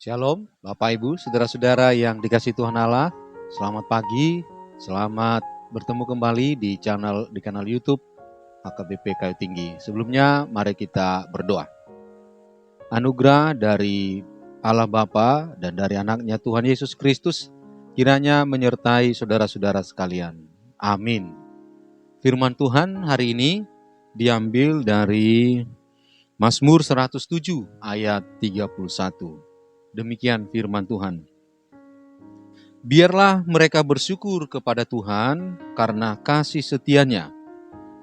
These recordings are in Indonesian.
Shalom, Bapak Ibu, saudara-saudara yang dikasihi Tuhan Allah. Selamat pagi, selamat bertemu kembali di kanal YouTube HKBP Kayu Tinggi. Sebelumnya, mari kita berdoa. Anugerah dari Allah Bapa dan dari anaknya Tuhan Yesus Kristus kiranya menyertai saudara-saudara sekalian. Amin. Firman Tuhan hari ini diambil dari Mazmur 107 ayat 31. Demikian firman Tuhan. Biarlah mereka bersyukur kepada Tuhan karena kasih setia-Nya,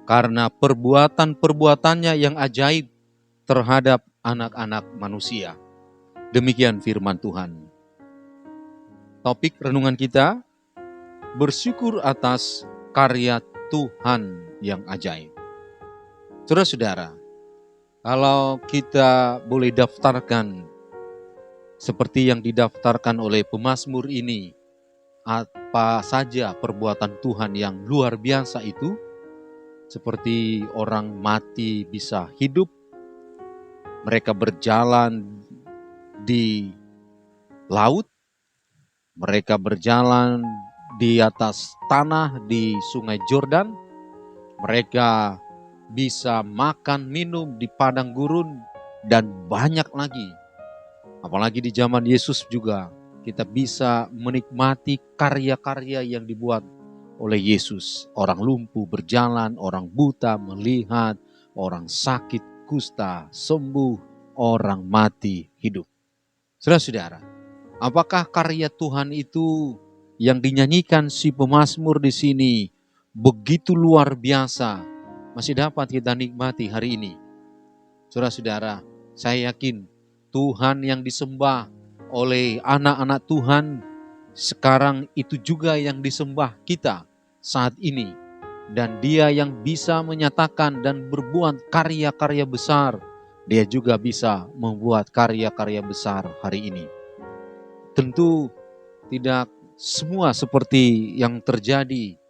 karena perbuatan-perbuatannya yang ajaib terhadap anak-anak manusia. Demikian firman Tuhan. Topik renungan kita, bersyukur atas karya Tuhan yang ajaib. Saudara-saudara, kalau kita boleh daftarkan seperti yang didaftarkan oleh pemazmur ini, apa saja perbuatan Tuhan yang luar biasa itu, seperti orang mati bisa hidup, mereka berjalan di laut, mereka berjalan di atas tanah di sungai Yordan, mereka bisa makan minum di padang gurun, dan banyak lagi. Apalagi di zaman Yesus juga kita bisa menikmati karya-karya yang dibuat oleh Yesus. Orang lumpuh berjalan, orang buta melihat, orang sakit kusta sembuh, orang mati hidup. Saudara-saudara, apakah karya Tuhan itu yang dinyanyikan si pemazmur di sini begitu luar biasa masih dapat kita nikmati hari ini? Saudara-saudara, saya yakin Tuhan yang disembah oleh anak-anak Tuhan sekarang itu juga yang disembah kita saat ini. Dan Dia yang bisa menyatakan dan berbuat karya-karya besar, Dia juga bisa membuat karya-karya besar hari ini. Tentu tidak semua seperti yang terjadi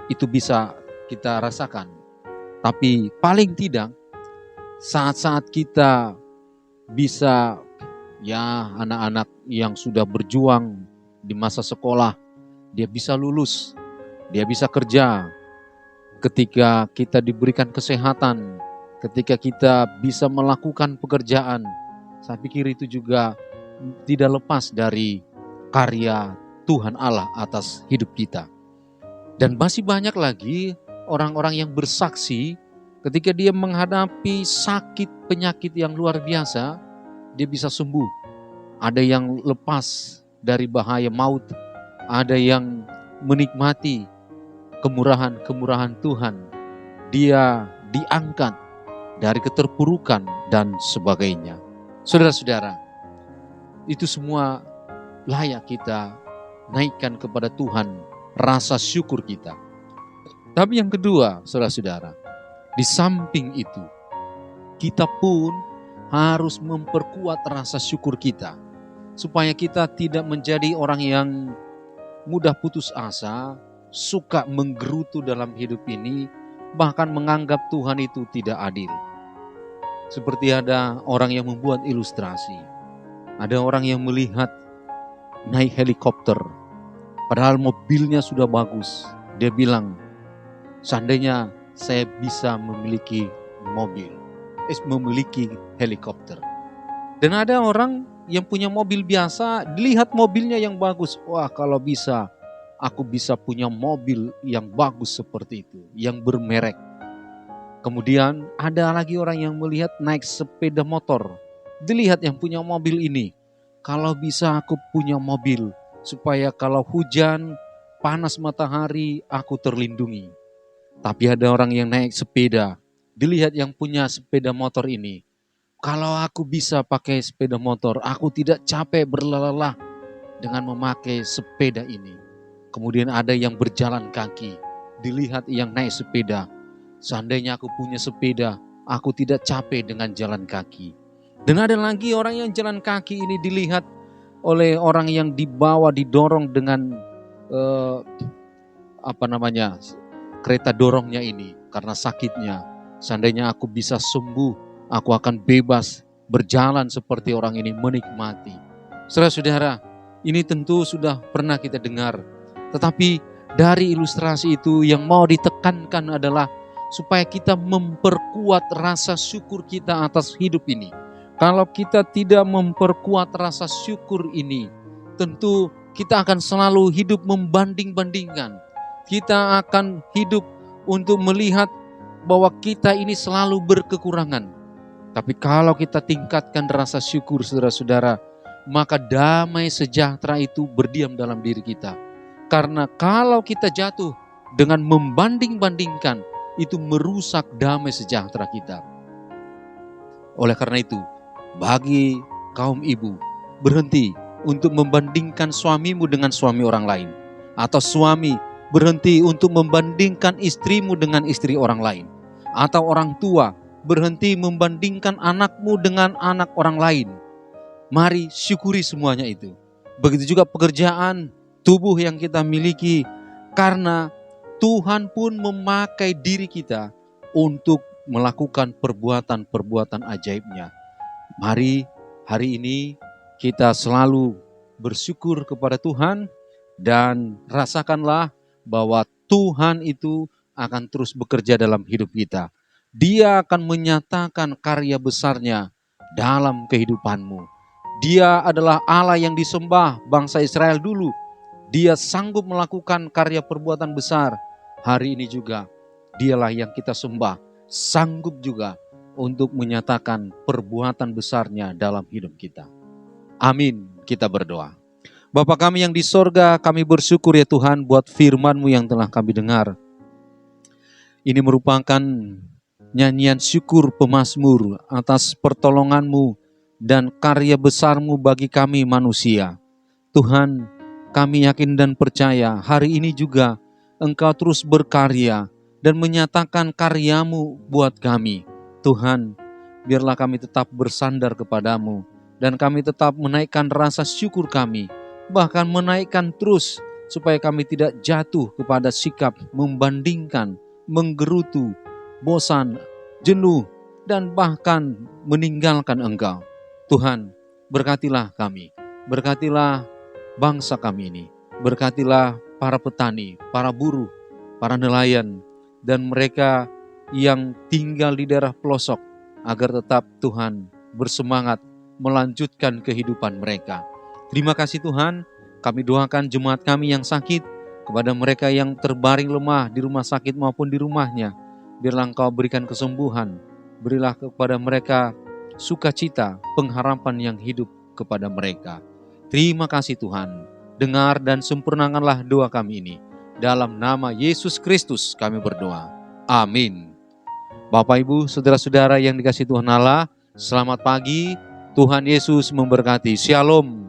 itu bisa kita rasakan. Tapi paling tidak saat-saat kita bisa, ya, anak-anak yang sudah berjuang di masa sekolah, dia bisa lulus, dia bisa kerja. Ketika kita diberikan kesehatan, ketika kita bisa melakukan pekerjaan, saya pikir itu juga tidak lepas dari karya Tuhan Allah atas hidup kita. Dan masih banyak lagi orang-orang yang bersaksi ketika dia menghadapi sakit penyakit yang luar biasa, dia bisa sembuh. Ada yang lepas dari bahaya maut, ada yang menikmati kemurahan-kemurahan Tuhan. Dia diangkat dari keterpurukan dan sebagainya. Saudara-saudara, itu semua layak kita naikkan kepada Tuhan, rasa syukur kita. Tapi yang kedua, saudara-saudara, di samping itu, kita pun harus memperkuat rasa syukur kita. Supaya kita tidak menjadi orang yang mudah putus asa, suka menggerutu dalam hidup ini, bahkan menganggap Tuhan itu tidak adil. Seperti ada orang yang membuat ilustrasi. Ada orang yang melihat naik helikopter, padahal mobilnya sudah bagus. Dia bilang, seandainya saya bisa memiliki memiliki helikopter. Dan ada orang yang punya mobil biasa, dilihat mobilnya yang bagus. Wah, kalau bisa, aku bisa punya mobil yang bagus seperti itu, yang bermerek. Kemudian ada lagi orang yang melihat naik sepeda motor. Dilihat yang punya mobil ini, kalau bisa aku punya mobil, supaya kalau hujan, panas matahari, aku terlindungi. Tapi ada orang yang naik sepeda, dilihat yang punya sepeda motor ini, kalau aku bisa pakai sepeda motor, aku tidak capek berlelah dengan memakai sepeda ini. Kemudian ada yang berjalan kaki, dilihat yang naik sepeda, seandainya aku punya sepeda, aku tidak capek dengan jalan kaki. Dan ada lagi orang yang jalan kaki ini dilihat oleh orang yang dibawa, didorong dengan kereta dorongnya ini karena sakitnya. Seandainya aku bisa sembuh, aku akan bebas berjalan seperti orang ini menikmati. Saudara-saudara, ini tentu sudah pernah kita dengar. Tetapi dari ilustrasi itu yang mau ditekankan adalah supaya kita memperkuat rasa syukur kita atas hidup ini. Kalau kita tidak memperkuat rasa syukur ini, tentu kita akan selalu hidup membanding-bandingkan. Kita akan hidup untuk melihat bahwa kita ini selalu berkekurangan. Tapi kalau kita tingkatkan rasa syukur, saudara-saudara, maka damai sejahtera itu berdiam dalam diri kita. Karena kalau kita jatuh dengan membanding-bandingkan, itu merusak damai sejahtera kita. Oleh karena itu, bagi kaum ibu, berhenti untuk membandingkan suamimu dengan suami orang lain. Atau suami, berhenti untuk membandingkan istrimu dengan istri orang lain. Atau orang tua, berhenti membandingkan anakmu dengan anak orang lain. Mari syukuri semuanya itu. Begitu juga pekerjaan tubuh yang kita miliki, karena Tuhan pun memakai diri kita untuk melakukan perbuatan-perbuatan ajaibnya. Mari hari ini kita selalu bersyukur kepada Tuhan dan rasakanlah bahwa Tuhan itu akan terus bekerja dalam hidup kita. Dia akan menyatakan karya besarnya dalam kehidupanmu. Dia adalah Allah yang disembah bangsa Israel dulu. Dia sanggup melakukan karya perbuatan besar. Hari ini juga dialah yang kita sembah, sanggup juga untuk menyatakan perbuatan besarnya dalam hidup kita. Amin, kita berdoa. Bapa kami yang di sorga, kami bersyukur ya Tuhan buat firman-Mu yang telah kami dengar. Ini merupakan nyanyian syukur pemazmur atas pertolongan-Mu dan karya besar-Mu bagi kami manusia. Tuhan, kami yakin dan percaya hari ini juga Engkau terus berkarya dan menyatakan karya-Mu buat kami. Tuhan, biarlah kami tetap bersandar kepadamu dan kami tetap menaikkan rasa syukur kami, bahkan menaikkan terus supaya kami tidak jatuh kepada sikap membandingkan, menggerutu, bosan, jenuh, dan bahkan meninggalkan Engkau. Tuhan, berkatilah kami, berkatilah bangsa kami ini, berkatilah para petani, para buruh, para nelayan, dan mereka yang tinggal di daerah pelosok, agar tetap Tuhan bersemangat melanjutkan kehidupan mereka. Terima kasih Tuhan, kami doakan jemaat kami yang sakit, kepada mereka yang terbaring lemah di rumah sakit maupun di rumahnya, biarlah Engkau berikan kesembuhan, berilah kepada mereka sukacita, pengharapan yang hidup kepada mereka. Terima kasih Tuhan, dengar dan sempurnakanlah doa kami ini. Dalam nama Yesus Kristus kami berdoa. Amin. Bapak Ibu, saudara-saudara yang dikasihi Tuhan Allah, selamat pagi. Tuhan Yesus memberkati. Shalom.